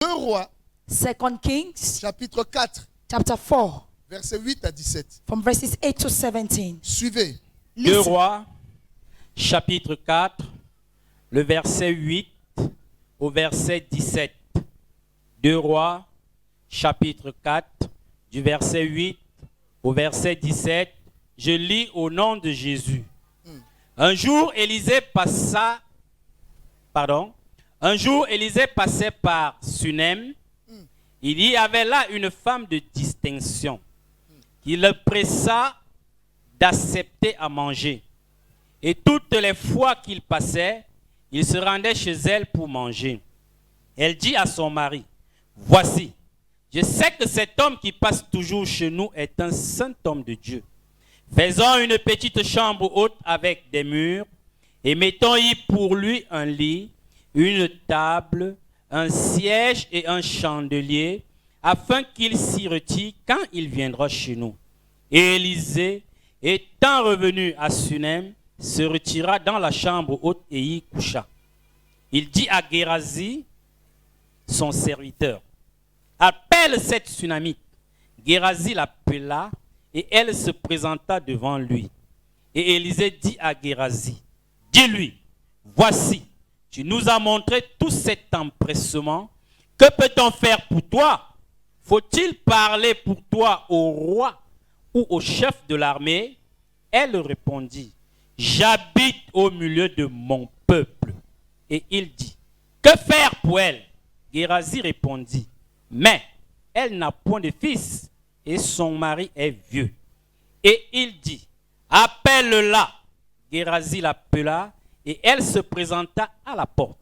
2 Rois, 2 Kings, chapitre 4, chapter 4, versets 8 à 17. from verses 8 to 17. Suivez. 2 Rois, chapitre 4, le verset 8 au verset 17. 2 Rois, chapitre 4, du verset 8 au verset 17. Je lis au nom de Jésus. Un jour, Élisée passait par Sunem. Il y avait là une femme de distinction qui le pressa d'accepter à manger. Et toutes les fois qu'il passait, il se rendait chez elle pour manger. Elle dit à son mari, « Voici, je sais que cet homme qui passe toujours chez nous est un saint homme de Dieu. Faisons une petite chambre haute avec des murs et mettons-y pour lui un lit, une table, un siège et un chandelier, afin qu'il s'y retire quand il viendra chez nous. » Et Élisée, étant revenu à Sunem, se retira dans la chambre haute et y coucha. Il dit à Gérazi, son serviteur, « Appelle cette Sunamite. » Gérazi l'appela et elle se présenta devant lui. Et Élisée dit à Gérazi, « Dis-lui, voici, tu nous as montré tout cet empressement. Que peut-on faire pour toi? Faut-il parler pour toi au roi ou au chef de l'armée? » Elle répondit, « J'habite au milieu de mon peuple. » Et il dit, « Que faire pour elle? » Gérazi répondit, « Mais elle n'a point de fils et son mari est vieux. » Et il dit, « Appelle-la. » Gérazi l'appela et elle se présenta à la porte.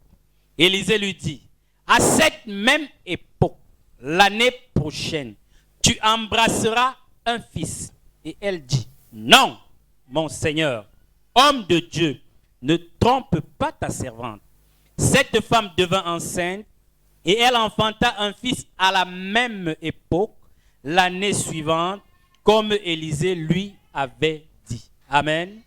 Élisée lui dit, « À cette même époque, l'année prochaine, tu embrasseras un fils. » Et elle dit, « Non, mon Seigneur, homme de Dieu, ne trompe pas ta servante. » Cette femme devint enceinte et elle enfanta un fils à la même époque, l'année suivante, comme Élisée lui avait dit. Amen.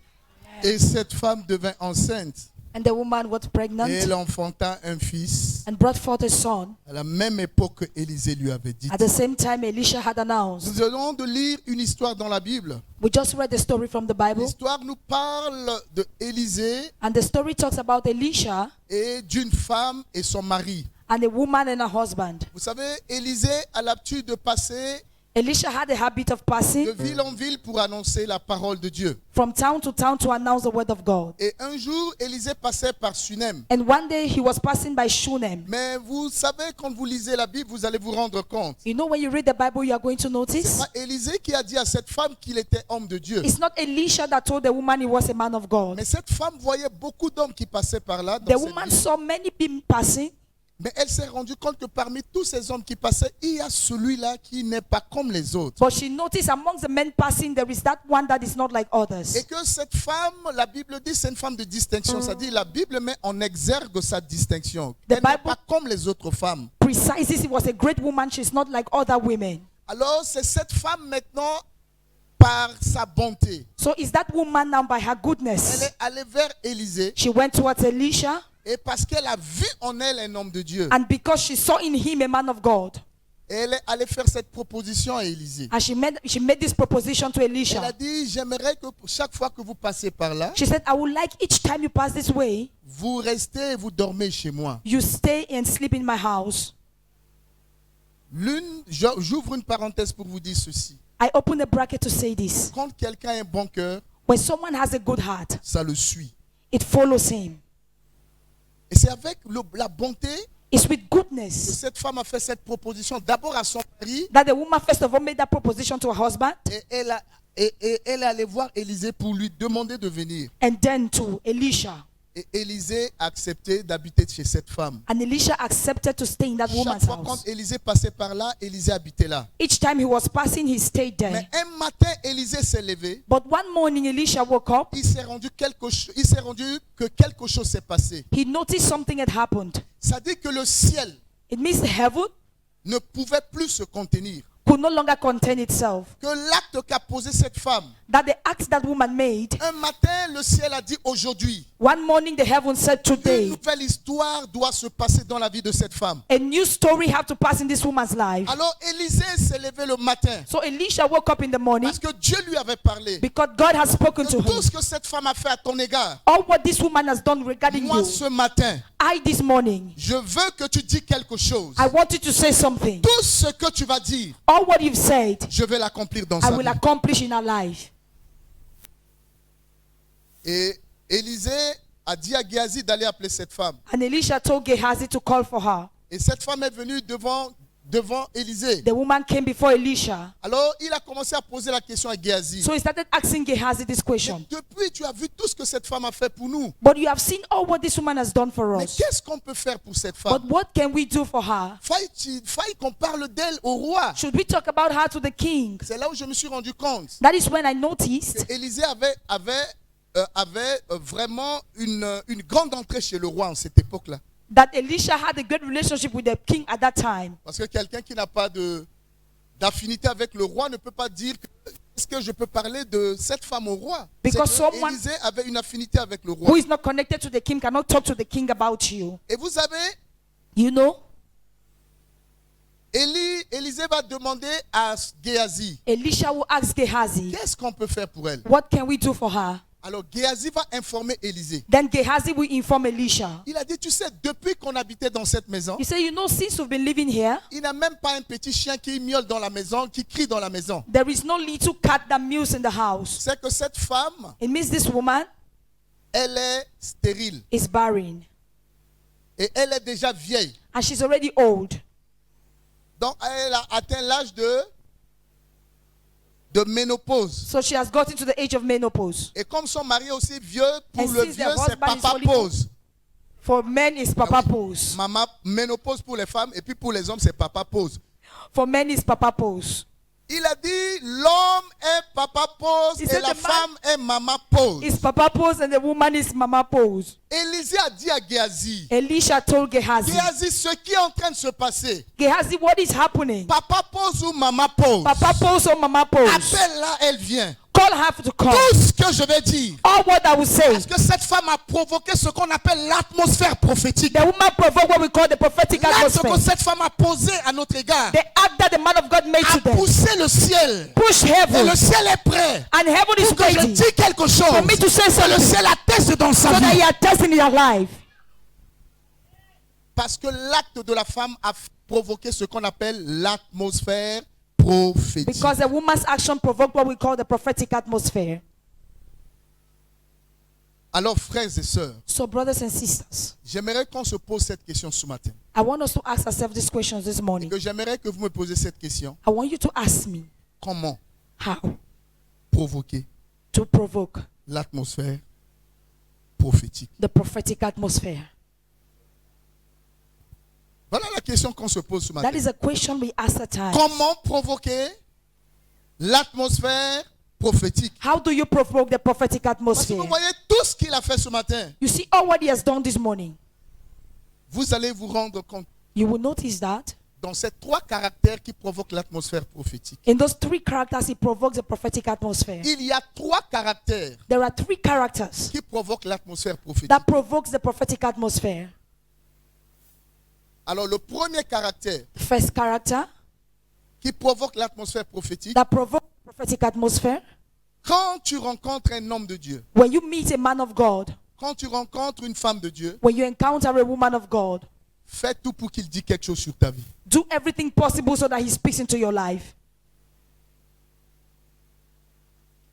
Et cette femme devint enceinte. And the woman was pregnant Et elle enfanta un fils and brought forth a son. à la même époque que Élisée lui avait dit. At the same time, Elisha had announced. Nous allons de lire une histoire dans la Bible. We just read the story from the Bible. L'histoire nous parle de Élisée And the story talks about Elisha et d'une femme et son mari. and a woman and a husband. Vous savez, Élisée a l'habitude de passer Elisha had a habit of passing de ville en ville pour annoncer la parole de Dieu. from town to announce the word of God. Et un jour, Élisée passait par Sunem. And one day he was passing by Shunem. Mais vous savez, quand vous lisez la Bible, vous allez vous rendre compte. You know, when you read the Bible, you are going to C'est notice pas Élisée qui a dit à cette femme qu'il était homme de Dieu. it's not Elisha that told the woman he was a man of God. Mais cette femme voyait beaucoup d'hommes qui passaient par là. The Dans cette woman ville. saw many people passing, Mais elle s'est rendue compte que parmi tous ces hommes qui passaient, il y a celui-là qui n'est pas comme les autres. but she noticed amongst the men passing, there is that one that is not like Et others. que cette femme, la Bible dit, c'est une femme de distinction. C'est-à-dire, la Bible met en exergue sa distinction. The Elle n'est Bible- pas comme les autres femmes. Precisely, she was a great woman. She's not like other women. Alors, c'est cette femme maintenant, par sa bonté. So is that woman now by her Elle goodness? est allée vers Élisée. She went towards Elisha, Et parce qu'elle a vu en elle un homme de Dieu. and because she saw in him a man of God, Et elle est allée faire cette proposition à Élisée. and she made this proposition to Elle a Elisha. dit, j'aimerais que chaque fois que vous passez par là, She said, I would like each time you pass this way, vous restez et vous dormez chez moi. you stay and sleep in my house. J'ouvre une parenthèse pour vous dire ceci. I open a bracket to say this. Quand quelqu'un a un bon cœur, When someone has a good heart, ça le suit. it follows him. Et c'est avec la bonté It's with que goodness cette femme a fait cette proposition d'abord à son mari that the woman first of all made that proposition to her husband, et elle est allée voir Élisée pour lui demander de venir. and then to Elisha. Et Élisée a accepté d'habiter chez cette femme. And Elisha accepted to stay in that Chaque woman's fois house. quand Élisée passait par là, Élisée habitait là. Each time he was passing, he stayed there. Mais un matin, Élisée s'est levé. But one morning, Elisha woke up. Il s'est rendu que quelque chose s'est passé. He noticed something had happened. Ça dit que le ciel It means heaven ne pouvait plus se contenir. could no longer contain itself. que l'acte qu'a posé cette femme, That the act that woman made, un matin, le ciel a dit aujourd'hui, one morning the heaven said une today, nouvelle histoire doit se passer dans la vie de cette femme. a new story have to pass in this woman's life. Alors Élisée s'est levé le matin So Elisha woke up in the morning parce que Dieu lui avait parlé. because God has spoken De to tout him. ce que cette femme a fait à ton égard, All what this woman has done regarding moi you, ce matin, I this morning, je veux que tu dis quelque chose. I want you to say something. Tout ce que tu vas dire, All what you've said, je vais l'accomplir dans I sa will vie. accomplish in our life. Et Élisée a dit à Géasi d'aller appeler cette femme. And Elisha told Gehazi to call for her. Et cette femme est venue devant Élisée. The woman came before Elisha. Alors il a commencé à poser la question à Géasi. So he started asking Gehazi this question. Depuis, tu as vu tout ce que cette femme a fait pour nous. But you have seen all what this woman has done for Mais us. qu'est-ce qu'on peut faire pour cette But femme? what can we do for her? Faille qu'on parle d'elle au roi. Should we talk about her to the king? C'est là où je me suis rendu compte That is when I noticed que Élisée avait vraiment une grande entrée chez le roi en cette époque-là. that Elisha had a good relationship with the king at that time. Parce que quelqu'un qui n'a pas d'affinité avec le roi ne peut pas dire est-ce que je peux parler de cette femme au roi? Because C'est que someone- Élisée avait une affinité avec le Who roi. is not connected to the king cannot talk to the king about you. Et vous savez, You know, Élisée va demander à Géasi, Elisha will ask Gehazi, qu'est-ce qu'on peut faire pour elle? what can we do for her? Alors Géasi va informer Élisée. Then Gehazi will inform Elisha. Il a dit, tu sais, depuis qu'on habitait dans cette maison, You say, you know, since we've been living here, il n'a même pas un petit chien qui miaule dans la maison, qui crie dans la maison. there is no little cat that mews in the house. C'est que cette femme, It means this woman elle est stérile is barren et elle est déjà vieille. and she's already old. Donc elle a atteint l'âge de ménopause. So she has gotten to the age of menopause. Et comme son mari est aussi vieux, pour And le since the vieux c'est husband is papa only- pause. For men, it's papa pose. Maman, ménopause pour les femmes et puis pour les hommes c'est papa pause. For men, it's papa pose. Il a dit l'homme est papa pause He et said la the man femme est maman pause. It's papa pose and the woman is mama pose. Élisée a dit à Géasi, Elisha told Gehazi, Géasi, ce qui est en train de se passer, Gehazi, what is happening? papa pause ou maman pause, Papa pose or mama pose? appelle-la, elle vient. Call her to come. Tout ce que je vais dire, All what I will say. parce que cette femme a provoqué ce qu'on appelle l'atmosphère prophétique. The woman provoked what we call the prophetic L'acte atmosphere. que cette femme a posé à notre égard The act that the man of God made a to them. poussé le ciel. Push Et heaven. le ciel est prêt And heaven is pour que je waiting dise quelque chose. for me to say Que le something ciel atteste dans sa so that vie. you are testing your life. Parce que l'acte de la femme a provoqué ce qu'on appelle l'atmosphère prophétique. Because a woman's action provoked what we call the prophetic atmosphere. Alors, frères et sœurs, So, brothers and sisters, j'aimerais qu'on se pose cette question ce matin. I want us to ask ourselves these questions this Et morning. que j'aimerais que vous me posiez cette question. I want you to ask me Comment how provoquer to provoke l'atmosphère prophétique? the prophetic atmosphere. Voilà la question qu'on se pose ce matin. That is a question we ask at times. Comment provoquer l'atmosphère prophétique? How do you provoke the prophetic Parce que atmosphere? vous voyez tout ce qu'il a fait ce matin. You see all what he has done this morning. Vous allez vous rendre compte You will notice that dans ces trois caractères qui provoquent l'atmosphère prophétique. in those three characters, he provokes the prophetic atmosphere. Il y a trois caractères There are three characters qui provoquent l'atmosphère prophétique. that provokes the prophetic atmosphere. Alors le premier caractère The first character qui provoque l'atmosphère prophétique, that provokes the prophetic atmosphere, quand tu rencontres un homme de Dieu, when you meet a man of God, quand tu rencontres une femme de Dieu, when you encounter a woman of God, fais tout pour qu'il dise quelque chose sur ta vie. do everything possible so that he speaks into your life.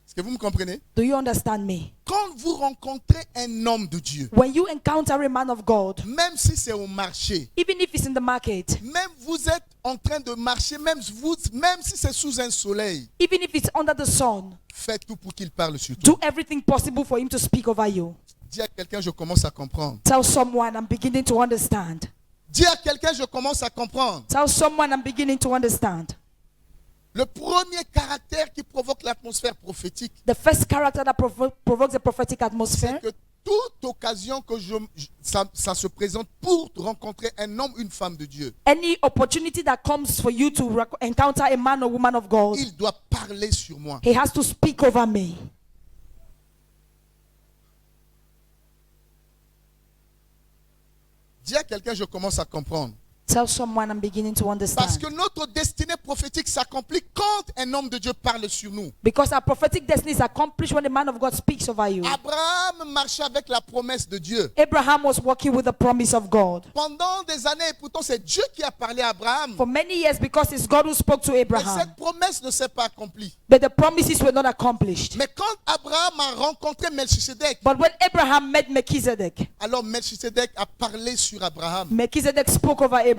Est-ce que vous me comprenez? Do you understand me? Quand vous rencontrez un homme de Dieu, When you encounter a man of God, même si c'est au marché, even if it's in the market, même vous êtes en train de marcher, même si c'est sous un soleil, even if it's under the sun, faites tout pour qu'il parle sur toi. do everything possible for him to speak over you. Dis à quelqu'un, je commence à comprendre. Tell someone, I'm beginning to understand. Dis à quelqu'un, je commence à comprendre. Tell someone, I'm beginning to understand. Le premier caractère qui provoque l'atmosphère prophétique, The first character that provokes the prophetic atmosphere c'est que toute occasion que ça se présente pour rencontrer un homme, une femme de Dieu, Any opportunity that comes for you to encounter a man or woman of God, il doit parler sur moi. he has to speak over me. Dis à quelqu'un, je commence à comprendre. Tell someone, I'm beginning to Parce que understand. notre destinée prophétique s'accomplit quand un homme de Dieu parle sur nous. Because our prophetic destiny is accomplished when the man of God speaks over you. Abraham marchait avec la promesse de Dieu. Abraham was walking with the promise of God. Pendant des années, et pourtant c'est Dieu qui a parlé à Abraham. For many years, because it's God who spoke to Mais Abraham. cette promesse ne s'est pas accomplie. But the promises were not accomplished. Mais quand Abraham a rencontré Melchisedec, But when Abraham met Melchizedek, alors Melchisedec a parlé sur Abraham. Melchizedek spoke over Abraham.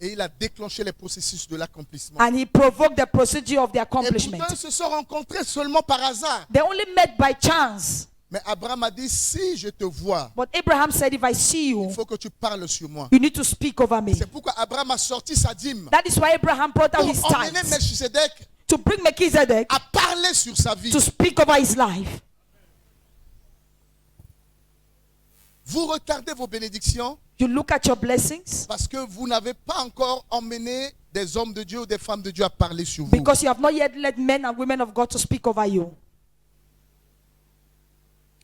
Et il a déclenché les processus de l'accomplissement. And he provoked the procedure of the Et accomplishment. pourtant, ils se sont rencontrés seulement par hasard. They only met by chance. Mais Abraham a dit, si je te vois, But Abraham said, if I see you, il faut que tu parles sur moi. you need to speak over me. C'est pourquoi Abraham a sorti sa dîme That is why Abraham brought out his pour emmener tithes Melchisedec to bring Melchizedek à parler sur sa vie. to speak over his life. Vous retardez vos bénédictions You look at your blessings parce que vous n'avez pas encore emmené des hommes de Dieu ou des femmes de Dieu à parler sur vous. because you have not yet led men and women of God to speak over you.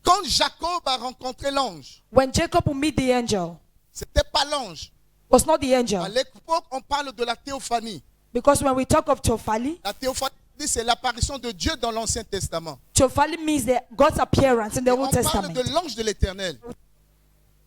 Quand Jacob a rencontré l'ange, When Jacob will meet the angel, c'était pas l'ange. was not the À angel. l'époque, on parle de la théophanie. Because when we talk of Theophany, La théophanie, c'est l'apparition de Dieu dans l'Ancien Testament. Theophany means God's appearance in the Et Old on parle Testament. de l'ange de l'Éternel.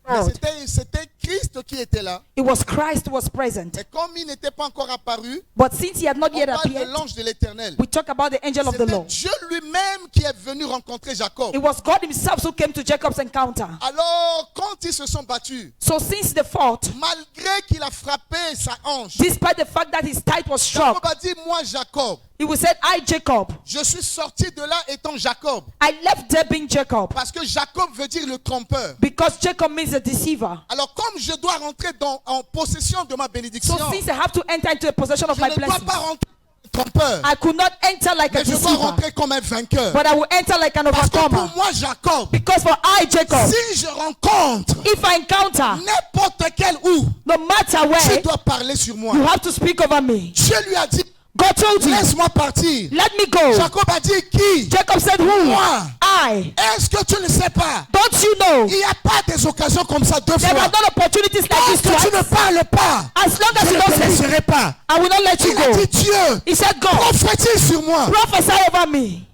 Mais God. c'était Christ qui était là. It was Christ who was present. Et comme il n'était pas encore apparu, But since he had not on yet parle de appeared, l'ange de l'Éternel. we talk about the angel of the C'était Lord. Dieu lui-même qui est venu rencontrer Jacob. It was God himself who came to Jacob's encounter. Alors, quand ils se sont battus, So since the fought, malgré qu'il a frappé sa hanche, despite the fact that his tithe was Jacob struck, a dit, moi Jacob, he will say, I Jacob, je suis sorti de là étant Jacob. I left there being Jacob. Parce que Jacob veut dire le trompeur. Because Jacob means a deceiver. Alors comme je dois rentrer en possession de ma bénédiction, So since I have to enter into the possession of je my ne dois blessings, pas rentrer comme un trompeur, I could not enter like a mais je dois deceiver, rentrer comme un vainqueur. but I will enter like an Parce que pour overcomer. moi Jacob, Because for I, Jacob, si je rencontre if I encounter, n'importe quel où, no matter tu where, dois parler sur moi. you have to speak over me. Dieu lui a dit, God told you, laisse-moi partir. let me go. Jacob a dit, qui? Jacob said, who? Moi. I. Est-ce que tu ne sais pas? Don't you know? Il n'y a pas des occasions comme ça deux There fois. are not opportunities like Tant this que tu ne twice. parles pas, As long as je you ne don't te speak, laisserai pas. I will not let you Il a dit, go. Dieu, He said, God, prophétise sur moi. prophesy over me.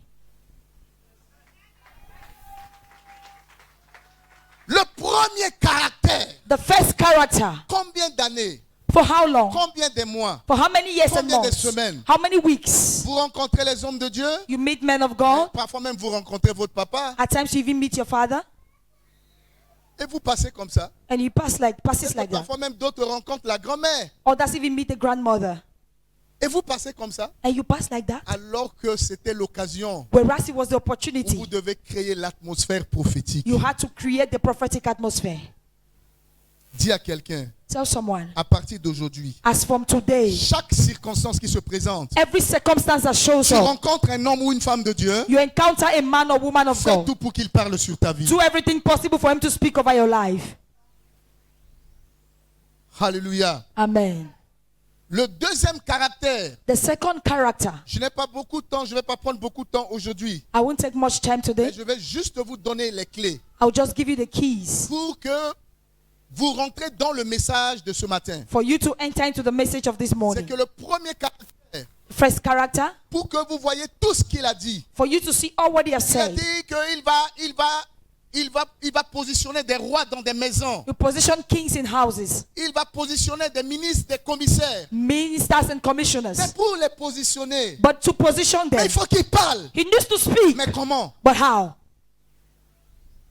Le premier caractère, The first character. combien d'années, For how long? combien de mois, For how many years and combien de months? semaines? How many weeks? Vous rencontrez les hommes de Dieu, You meet men of God. parfois même vous rencontrez votre papa, At times you even meet your father. et vous passez comme ça. And you passes like that. Parfois même d'autres rencontrent la grand-mère, Others even meet the grandmother. et vous passez comme ça, And you pass like that. alors que c'était l'occasion Whereas it was the où opportunity. vous devez créer l'atmosphère prophétique. You had to create the prophetic atmosphere. Dis à quelqu'un, Tell someone. à partir d'aujourd'hui, As from today, chaque circonstance qui se présente, every circumstance that shows tu up, rencontres un homme ou une femme de Dieu, you encounter a man or woman of fais God. tout pour qu'il parle sur ta vie. Do everything possible for him to speak over your life. Alléluia. Amen. Le deuxième caractère, The second character. je n'ai pas beaucoup de temps, je ne vais pas prendre beaucoup de temps aujourd'hui, I won't take much time mais today. je vais juste vous donner les clés I'll just give you the keys pour que vous rentrez dans le message de ce matin. for you to enter into the message of this C'est morning. que le premier caractère, First character, pour que vous voyez tout ce qu'il a dit, for you to see all what he has il a said. dit qu'il va positionner des rois dans des maisons. You position kings in houses, Il va positionner des ministres, des commissaires. ministers and commissioners. C'est pour les positionner. But to position Mais them, il faut qu'il parle. he needs to speak. Mais comment? But how?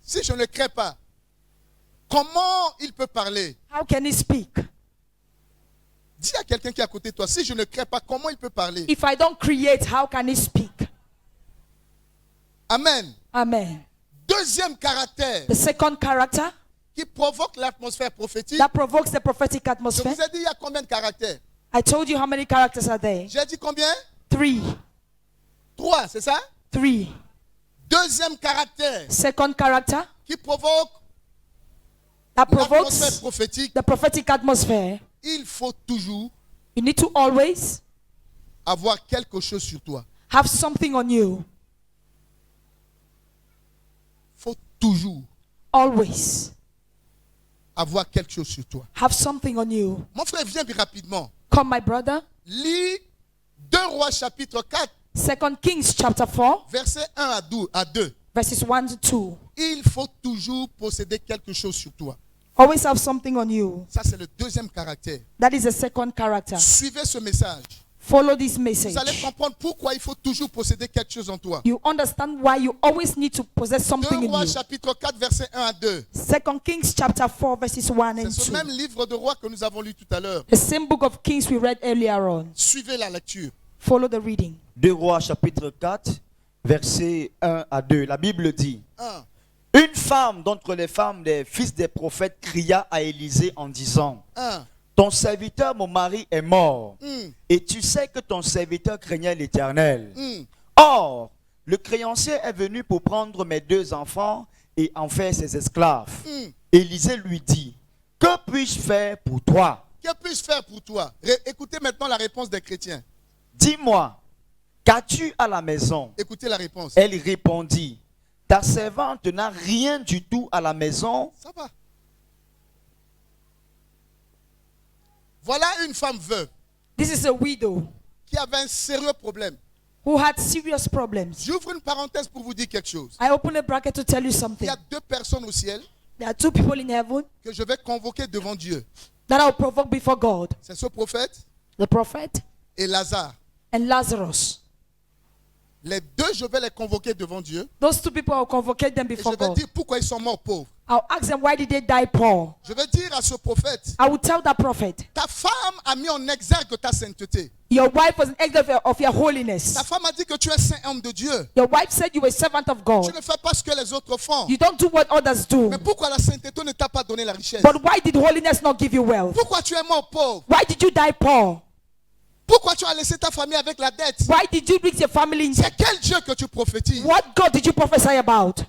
Si je ne crée pas, comment il peut parler? How can he speak? Dis à quelqu'un qui est à côté de toi, si je ne crée pas, comment il peut parler? If I don't create, how can he speak? Amen. Amen. Deuxième caractère The second character qui provoque l'atmosphère prophétique. that provokes the prophetic Je atmosphere. vous ai dit, il y a combien de caractères? I told you how many characters are there. J'ai dit combien? 3. 3, c'est ça? 3. Deuxième caractère Second character qui provoque that l'atmosphère provokes prophétique, the prophetic atmosphere, il faut toujours you need to always avoir quelque chose sur toi. have something on you. Il faut toujours Always avoir quelque chose sur toi. have something on you. Mon frère, viens rapidement. Come, my brother. Lis 2 Rois chapitre 4, 2 Kings chapter 4, verset 1 à 2. verses 1 to 2. Il faut toujours posséder quelque chose sur toi. Always have something on you. Ça, c'est le deuxième caractère. That is the second character. Suivez ce message. Follow this Vous allez message. comprendre pourquoi il faut toujours posséder quelque chose en toi. You understand why you always need to possess 2 something in Rois you. chapitre 4, verset 1 à 2. 2 Kings chapter 4, verses 1 C'est and ce 2. même livre de Rois que nous avons lu tout à l'heure. The same book of Kings we read earlier on. Suivez la lecture. Follow the reading. 2 Rois chapitre 4, versets 1 à 2. La Bible dit: 1. Une femme d'entre les femmes des fils des prophètes cria à Élisée en disant: 1. Ton serviteur, mon mari, est mort. Mm. Et tu sais que ton serviteur craignait l'Éternel. Mm. Or, le créancier est venu pour prendre mes 2 enfants et en faire ses esclaves. Mm. Élisée lui dit: Que puis-je faire pour toi? Que puis-je faire pour toi? Écoutez maintenant la réponse des chrétiens. Dis-moi, qu'as-tu à la maison? Écoutez la réponse. Elle répondit: Ta servante n'a rien du tout à la maison. Ça va. Voilà une femme veuve This is a widow qui avait un sérieux problème. who had serious problems. J'ouvre une parenthèse pour vous dire quelque chose. I open a bracket to tell you Il something. y a 2 personnes au ciel There are 2 people in heaven que je vais convoquer devant Dieu. that I'll provoke before God. C'est ce prophète The prophet et Lazare. and Lazarus. Les 2, je vais les convoquer devant Dieu. Those 2 people, I'll convocate them Et je before vais God. dire pourquoi ils sont morts pauvres. I'll ask them, why did they die poor? Je vais dire à ce prophète, I will tell that prophet, ta femme a mis en exergue ta sainteté. your wife was an example of your holiness. Ta femme a dit que tu es saint homme de Dieu. Your wife said you were a servant of Tu God. ne fais pas ce que les autres font. You don't do what others do. Mais pourquoi la sainteté ne t'a pas donné la richesse? But why did holiness not give you wealth? Pourquoi tu es mort pauvre? Why did you die poor? Pourquoi tu as laissé ta famille avec la dette? Why did you bring your family in debt? C'est quel Dieu que tu prophétises? What God did you prophesy about?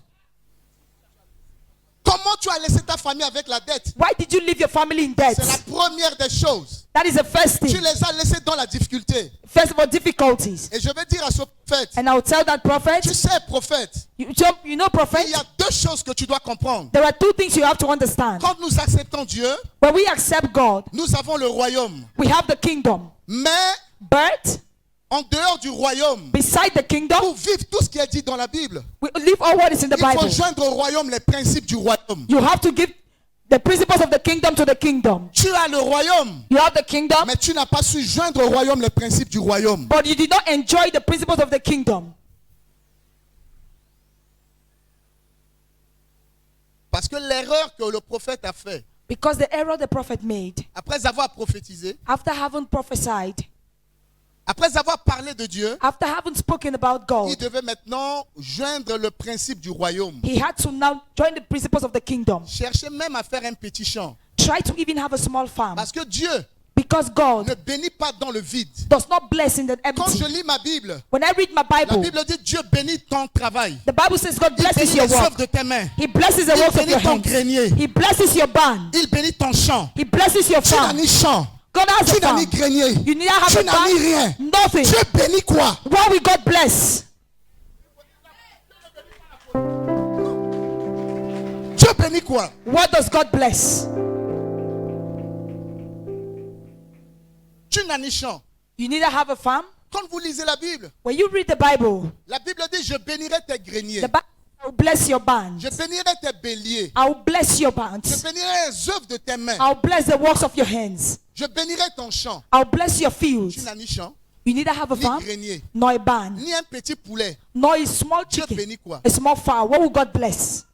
Comment tu as laissé ta famille avec la dette? Why did you leave your family in debt? C'est la première des choses. That is the first Tu thing. les as laissés dans la difficulté. First of all, difficulties. Et je vais dire à ce prophète, And I'll tell that prophet, tu sais prophète, you know prophet, il y a 2 choses que tu dois comprendre. there are 2 things you have to understand. Quand nous acceptons Dieu, When we accept God, nous avons le royaume. we have the kingdom. Mais But en dehors du royaume, beside the kingdom, pour vivre tout ce qui est dit dans la Bible, we live all what is in the il faut Bible. joindre au royaume les principes du royaume. You have to give the principles of the kingdom to the kingdom. Tu as le royaume, You have the kingdom, mais tu n'as pas su joindre au royaume les principes du royaume. but you did not enjoy the principles of the kingdom. Parce que l'erreur que le prophète a fait, Because the error the prophet made, après avoir prophétisé, after having prophesied, après avoir parlé de Dieu, after having spoken about il God, devait maintenant joindre le principe du royaume. he had to now join the principles of the kingdom. Chercher même à faire un petit champ. Try to even have a small farm. Parce que Dieu Because ne God bénit pas dans le vide. does not bless in the Quand je empty. lis ma Bible, When I read my la Bible, Bible dit Dieu bénit ton travail. the Bible says God Il blesses bénit your les œuvres work. de tes mains. He blesses the Il works of bénit your ton hands. grenier. He blesses your barn. Il bénit ton champ. He blesses your Tu n'as farm. ni champ. God has Tu a n'as farm. ni grenier. You neither have Tu a n'as ni farm, rien. nothing. Dieu bénit quoi? Why will God bless? Dieu bénit quoi? What does God bless? Tu n'as ni champ. You neither have a farm. Quand vous lisez la Bible, When you read the Bible dit je bénirai tes greniers. the Bible will bless your barns. Je bénirai tes béliers. I will bless your Je barns. bénirai les œuvres de tes mains. I'll bless the works of your hands. Je bénirai ton champ. I'll bless your Tu fields. n'as ni champ, You neither have a ni farm, grenier, nor a barn, ni un petit poulet. nor a small Dieu chicken, bénit quoi? a small fowl. What will God bless?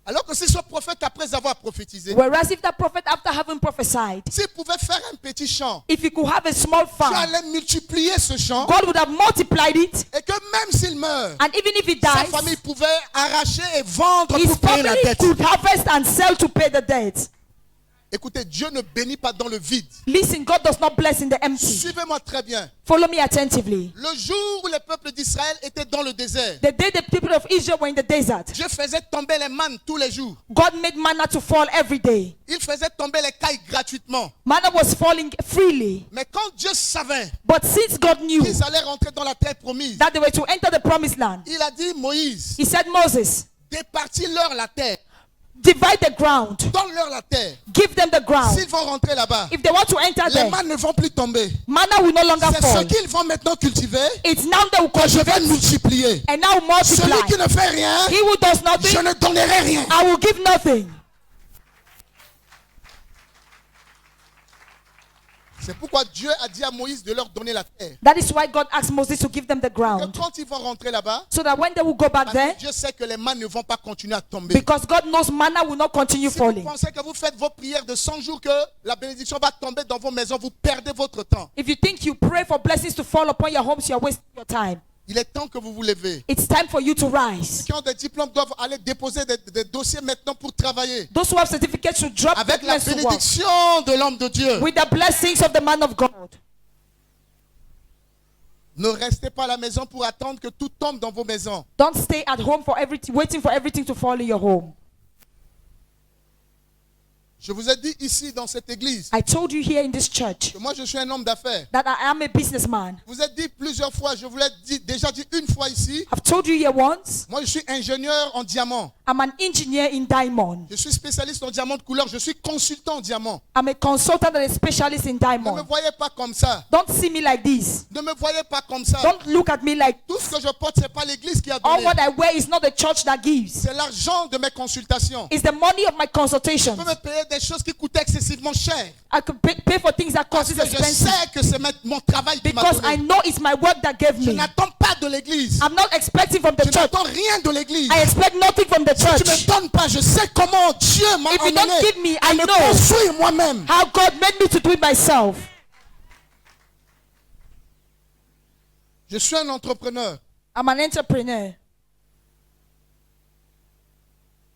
Alors que si ce prophète, après avoir prophétisé, Whereas if that prophet, after having prophesied, s'il pouvait faire un petit champ, if he could have a small tu farm, allais multiplier ce champ God would have multiplied it, et que même s'il meurt, and even if he sa dies, famille pouvait arracher et vendre his pour payer la family dette. could harvest and sell to pay the debt. Écoutez, Dieu ne bénit pas dans le vide. Listen, God does not bless in the empty. Suivez-moi très bien. Follow me attentively. Le jour où les peuples d'Israël étaient dans le désert, The day the people of Israel were in the desert, Dieu faisait tomber les mannes tous les jours. God made manna to fall every day. Il faisait tomber les cailles gratuitement. Manna was falling freely. Mais quand Dieu savait But since God knew qu'ils allaient rentrer dans la terre promise, that they were to enter the promised land, il a dit, Moïse, he said, Moses, départis-leur la terre. divide the ground. Donne-leur la terre. Give them the ground. S'ils vont rentrer là-bas, If they want to enter les there, mannes ne vont plus tomber. manna will no longer C'est ce fall. qu'ils vont maintenant cultiver It's now they will que je vais cultivate multiplier. and now Celui multiply. qui ne fait rien, He who does je nothing, ne donnerai rien. I will give nothing. C'est pourquoi Dieu a dit à Moïse de leur donner la terre. That is why God asked Moses to give them the Que ground. quand ils vont rentrer là-bas, So that when they will go back parce there, que Dieu sait que les mannes ne vont pas continuer à tomber. because God knows manna will not continue Si vous falling. pensez que vous faites vos prières de 100 jours, que la bénédiction va tomber dans vos maisons, vous perdez votre temps. If you think you pray for blessings to fall upon your homes, you are wasting your time. Il est temps que vous vous levez. It's time for you to rise. Ceux qui ont des diplômes doivent aller déposer des dossiers maintenant pour travailler. Those who have certificates should drop Avec la documents to work bénédiction de l'homme de Dieu. with the blessings of the man of God. Ne restez pas à la maison pour attendre que tout tombe dans vos maisons. Don't stay at home for everything, waiting for everything to fall in your home. Je vous ai dit ici dans cette église I told you here in this church que moi je suis un homme d'affaires. that I am a businessman. Je vous ai dit plusieurs fois, je vous l'ai déjà dit une fois ici. I've told you here once, Moi je suis ingénieur en diamant. I'm an engineer in diamond. Je suis spécialiste en diamant de couleur. Je suis consultant en diamant. I'm a consultant and a specialist in Ne me diamond. voyez pas comme ça. Don't see me like this. Ne me voyez pas comme ça. Don't look at me like Tout ce que je porte, ce n'est pas l'église qui a all donné. what I wear is not the church that gives. C'est l'argent de mes consultations. It's the money of my consultations. Je peux me payer des choses qui coûtaient excessivement cher. I could pay for things that Parce cost que je expensive sais que c'est mon travail qui m'a because I donné. know it's my work that gave Je me. n'attends pas de l'église. I'm not expecting from the Je church. n'attends rien de l'église. I expect nothing from the Si tu ne church. me donnes pas, je sais comment Dieu m'a If you don't emmené give me, à I le know construire moi-même. how God made me to do it myself. Je suis un entrepreneur. I'm an entrepreneur.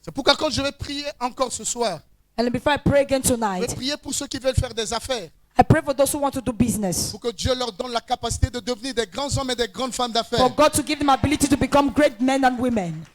C'est pourquoi quand je vais prier encore ce soir, And before I pray again je vais tonight, prier pour ceux qui veulent faire des affaires. I pray for those who want to do business. Pour que Dieu leur donne la capacité de devenir des grands hommes et des grandes femmes For d'affaires. God to give them ability to become great men and women.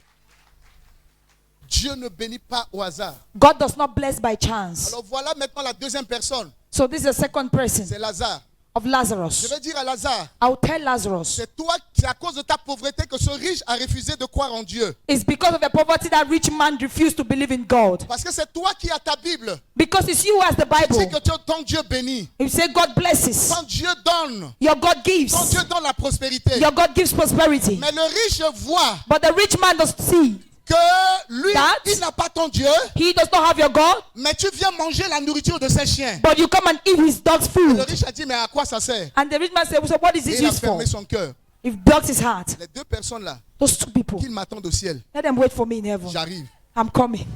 Dieu ne bénit pas au hasard. God does not bless by chance. Alors voilà maintenant la deuxième personne. So this is the second person C'est Lazare. of Je Lazarus. vais dire à Lazare, I'll tell Lazarus, c'est toi qui, à cause de ta pauvreté, que ce riche a refusé de croire en Dieu. it's because of the poverty that rich man refused to believe in God. Parce que c'est toi qui as ta Bible. Because it's you who has the Tu dis Bible. que ton Dieu bénit. You say God blesses. Quand Dieu donne, Your God gives. quand Dieu donne la prospérité. Your God gives prosperity. Mais le riche voit But the rich man does see que lui, That- il n'a pas ton Dieu, he does not have your God, mais tu viens manger la nourriture de ses chiens. but you come and eat his dog's Le food. riche a dit, mais à quoi ça sert? And the rich man said, so what is Et this il a used for? fermé son cœur. It blocks his heart. Les deux personnes-là, Those two people, qu'ils m'attendent au ciel. let them wait for me in heaven. J'arrive. I'm coming.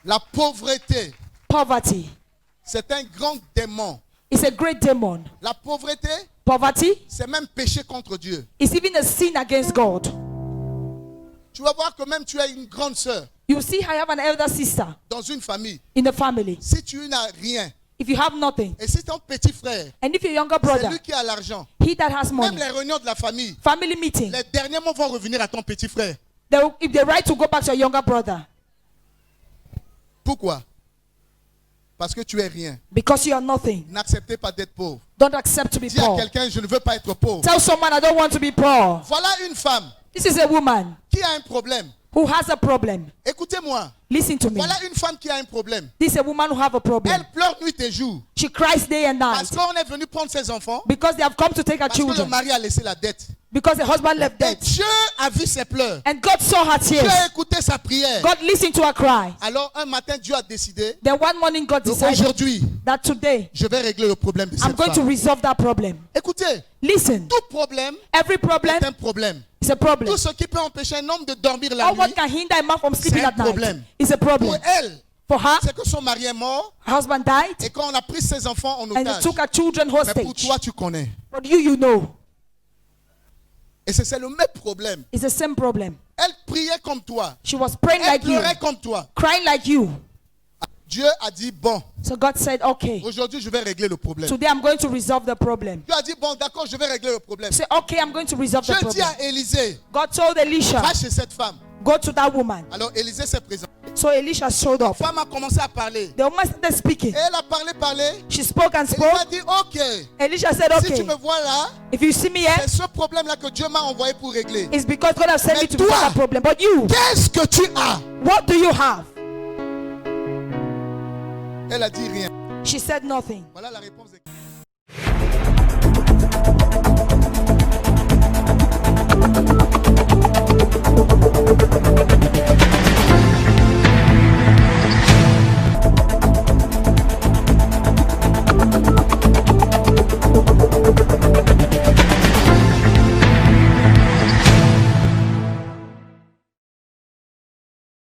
La pauvreté, Poverty c'est un grand démon. is a great demon. La pauvreté, Poverty c'est même péché contre Dieu. is even a sin against God. Tu vas voir que même tu as une grande sœur You see, I have an elder sister dans une famille. in the family. Si tu n'as rien, If you have nothing, et si ton petit frère, and if your younger c'est brother, lui qui a l'argent, he that has même money, les réunions de la famille, family meeting, les derniers mots vont revenir à ton petit frère. if they right to go back to your younger brother, Pourquoi? Parce que tu es rien. because you are nothing. N'acceptez pas d'être pauvre. Don't accept to be Dis à poor. quelqu'un, je ne veux pas être pauvre. Tell someone I don't want to be poor. Voilà une femme This is a woman qui a un problème. who has a problem. Écoutez-moi. Listen to me. Voilà une femme qui a un problème. This is a woman who have a problem. Elle pleure nuit et jour. She cries day and Parce night qu'on est venu prendre ses enfants. because they have come to take her Parce que le children. mari a laissé la dette. Because the husband left Et dead. Dieu a vu ses pleurs. And God saw her Dieu a tears. écouté sa prière. God listened to her cry. Alors un matin, Dieu a décidé. Then one morning God decided Aujourd'hui, that today je vais régler le problème de I'm cette going to femme. resolve that problem. Écoutez, Listen, tout problème every problem est un problème. is a problem. Tout ce qui peut empêcher un homme de dormir la All what nuit, can hinder a man from sleeping c'est un at night problème. is a pour problem. elle, For her, c'est que son mari est mort her husband died et qu'on a pris ses enfants en and he otage. took her children Mais pour hostage. toi, tu connais. But you know, Et c'est le même problème. it's the same problem. Elle priait comme toi. She was praying Elle like you, pleurait comme toi. crying like you. Dieu a dit, bon, So God said, okay, aujourd'hui je vais régler le problème. today I'm going to resolve the problem. Dieu a dit, bon, d'accord, je vais régler le problème. Say, okay, I'm going to resolve the Dieu dit problem. à Élisée, God told Elisha, va chez cette femme. go to that woman. Alors Élisée s'est présent. So Elisha showed up. La femme a commencé à parler. The woman started speaking. Et elle a parlé. She spoke and Et il spoke. a dit, ok, Elisha said, si tu okay, me vois là, if you see me here, c'est ce problème-là que Dieu m'a envoyé pour régler. it's because God has sent Mais me to toi, resolve that problem. But you, Qu'est-ce que tu as? what do you have? Elle a dit rien. She said nothing. Voilà la réponse.